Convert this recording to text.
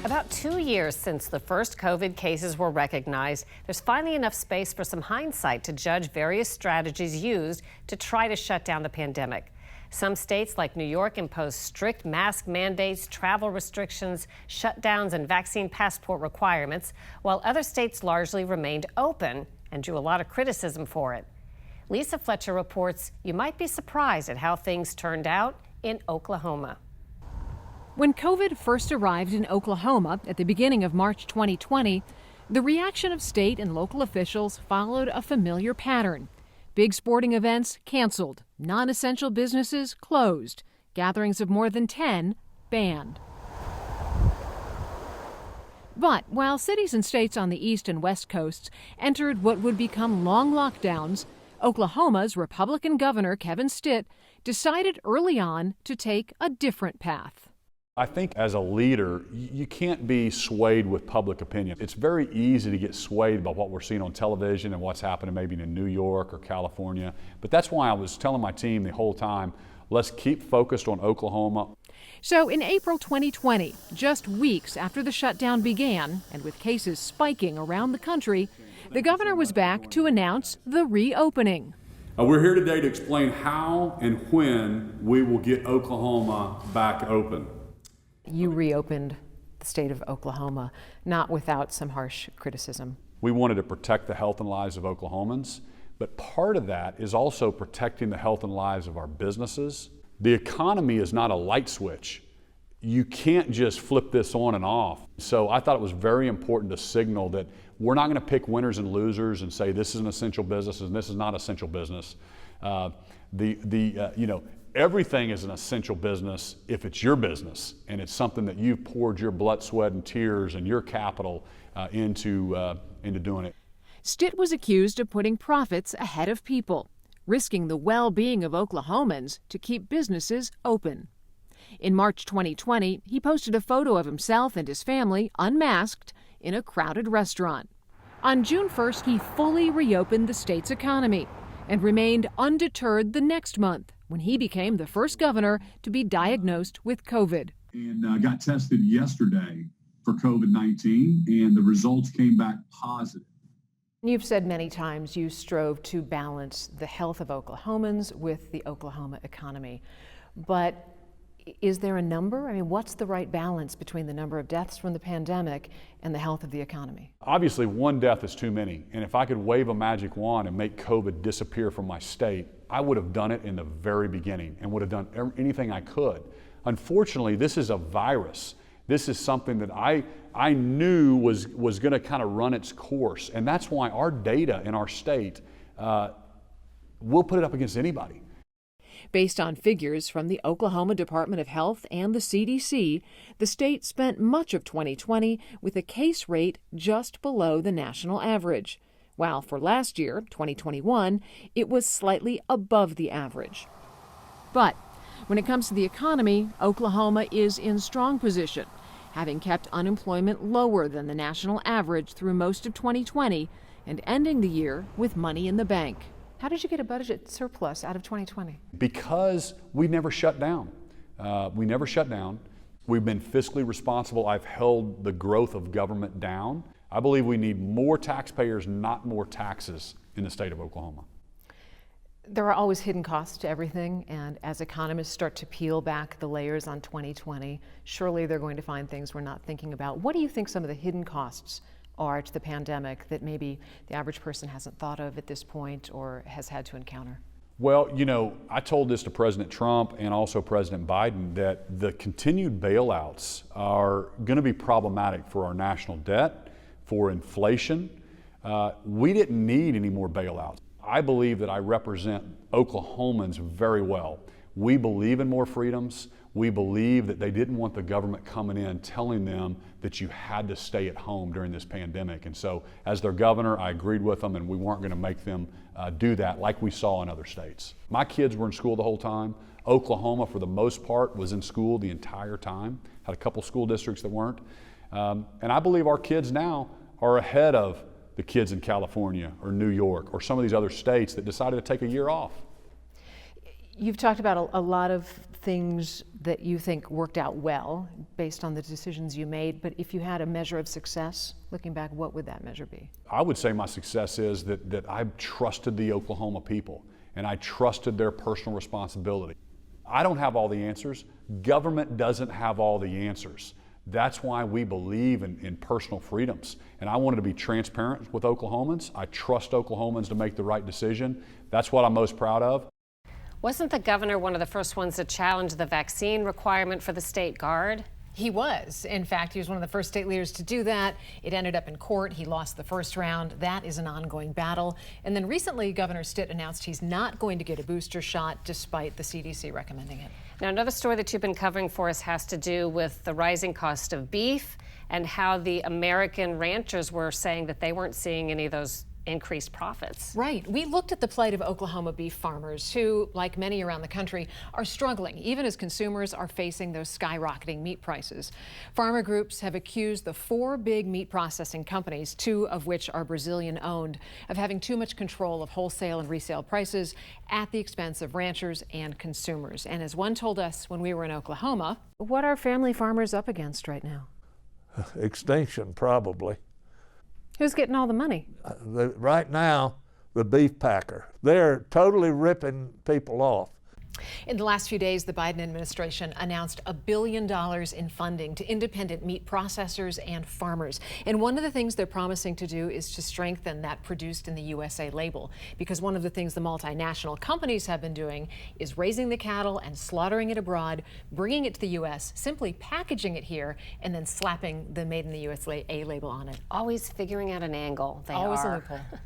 About 2 years since the first COVID cases were recognized, there's finally enough space for some hindsight to judge various strategies used to try to shut down the pandemic. Some states like New York imposed strict mask mandates, travel restrictions, shutdowns, and vaccine passport requirements, while other states largely remained open and drew a lot of criticism for it. Lisa Fletcher reports you might be surprised at how things turned out in Oklahoma. When COVID first arrived in Oklahoma at the beginning of March 2020, the reaction of state and local officials followed a familiar pattern. Big sporting events canceled, non-essential businesses closed, gatherings of more than 10 banned. But while cities and states on the east and west coasts entered what would become long lockdowns, Oklahoma's Republican Governor Kevin Stitt decided early on to take a different path. I think as a leader, you can't be swayed with public opinion. It's very easy to get swayed by what we're seeing on television and what's happening maybe in New York or California. But that's why I was telling my team the whole time, let's keep focused on Oklahoma. So in April 2020, just weeks after the shutdown began, and with cases spiking around the country, the governor was back to announce the reopening. We're here today to explain how and when we will get Oklahoma back open. You reopened the state of Oklahoma, not without some harsh criticism. We wanted to protect the health and lives of Oklahomans, but part of that is also protecting the health and lives of our businesses. The economy is not a light switch. You can't just flip this on and off. So I thought it was very important to signal that we're not going to pick winners and losers and say this is an essential business and this is not essential business. Everything is an essential business if it's your business and it's something that you've poured your blood, sweat, and tears and your capital into doing it. Stitt was accused of putting profits ahead of people, risking the well-being of Oklahomans to keep businesses open. In March 2020, he posted a photo of himself and his family unmasked in a crowded restaurant. On June 1st, he fully reopened the state's economy and remained undeterred the next month, when he became the first governor to be diagnosed with COVID. And got tested yesterday for COVID-19, and the results came back positive. You've said many times you strove to balance the health of Oklahomans with the Oklahoma economy. But is there a number? I mean, what's the right balance between the number of deaths from the pandemic and the health of the economy? Obviously, one death is too many. And if I could wave a magic wand and make COVID disappear from my state, I would have done it in the very beginning and would have done anything I could. Unfortunately, this is a virus. This is something that I knew was going to kind of run its course. And that's why our data in our state, we'll put it up against anybody. Based on figures from the Oklahoma Department of Health and the CDC, the state spent much of 2020 with a case rate just below the national average, while for last year, 2021, it was slightly above the average. But when it comes to the economy, Oklahoma is in strong position, having kept unemployment lower than the national average through most of 2020 and ending the year with money in the bank. How did you get a budget surplus out of 2020? Because we never shut down. We've been fiscally responsible. I've held the growth of government down. I believe we need more taxpayers, not more taxes in the state of Oklahoma. There are always hidden costs to everything, and as economists start to peel back the layers on 2020, surely they're going to find things we're not thinking about. What do you think some of the hidden costs are to the pandemic that maybe the average person hasn't thought of at this point or has had to encounter? Well, I told this to President Trump and also President Biden that the continued bailouts are going to be problematic for our national debt, for inflation. We didn't need any more bailouts. I believe that I represent Oklahomans very well. We believe in more freedoms. We believe that they didn't want the government coming in telling them that you had to stay at home during this pandemic. And so as their governor, I agreed with them, and we weren't going to make them do that like we saw in other states. My kids were in school the whole time. Oklahoma, for the most part, was in school the entire time. Had a couple school districts that weren't. And I believe our kids now are ahead of the kids in California or New York or some of these other states that decided to take a year off. You've talked about a lot of things that you think worked out well based on the decisions you made, but if you had a measure of success, looking back, what would that measure be? I would say my success is that I trusted the Oklahoma people and I trusted their personal responsibility. I don't have all the answers. Government doesn't have all the answers. That's why we believe in personal freedoms. And I wanted to be transparent with Oklahomans. I trust Oklahomans to make the right decision. That's what I'm most proud of. Wasn't the governor one of the first ones to challenge the vaccine requirement for the state guard? He was. In fact, he was one of the first state leaders to do that. It ended up in court. He lost the first round. That is an ongoing battle. And then recently, Governor Stitt announced he's not going to get a booster shot despite the CDC recommending it. Now, another story that you've been covering for us has to do with the rising cost of beef and how the American ranchers were saying that they weren't seeing any of those increased profits. Right. We looked at the plight of Oklahoma beef farmers who, like many around the country, are struggling even as consumers are facing those skyrocketing meat prices. Farmer groups have accused the 4 big meat processing companies, 2 of which are Brazilian owned, of having too much control of wholesale and resale prices at the expense of ranchers and consumers. And as one told us when we were in Oklahoma, what are family farmers up against right now? Extinction, probably. Who's getting all the money? Right now, the beef packer. They're totally ripping people off. In the last few days, the Biden administration announced $1 billion in funding to independent meat processors and farmers. And one of the things they're promising to do is to strengthen that produced in the USA label. Because one of the things the multinational companies have been doing is raising the cattle and slaughtering it abroad, bringing it to the U.S., simply packaging it here, and then slapping the Made in the USA label on it. Always figuring out an angle. They Always are. a loophole.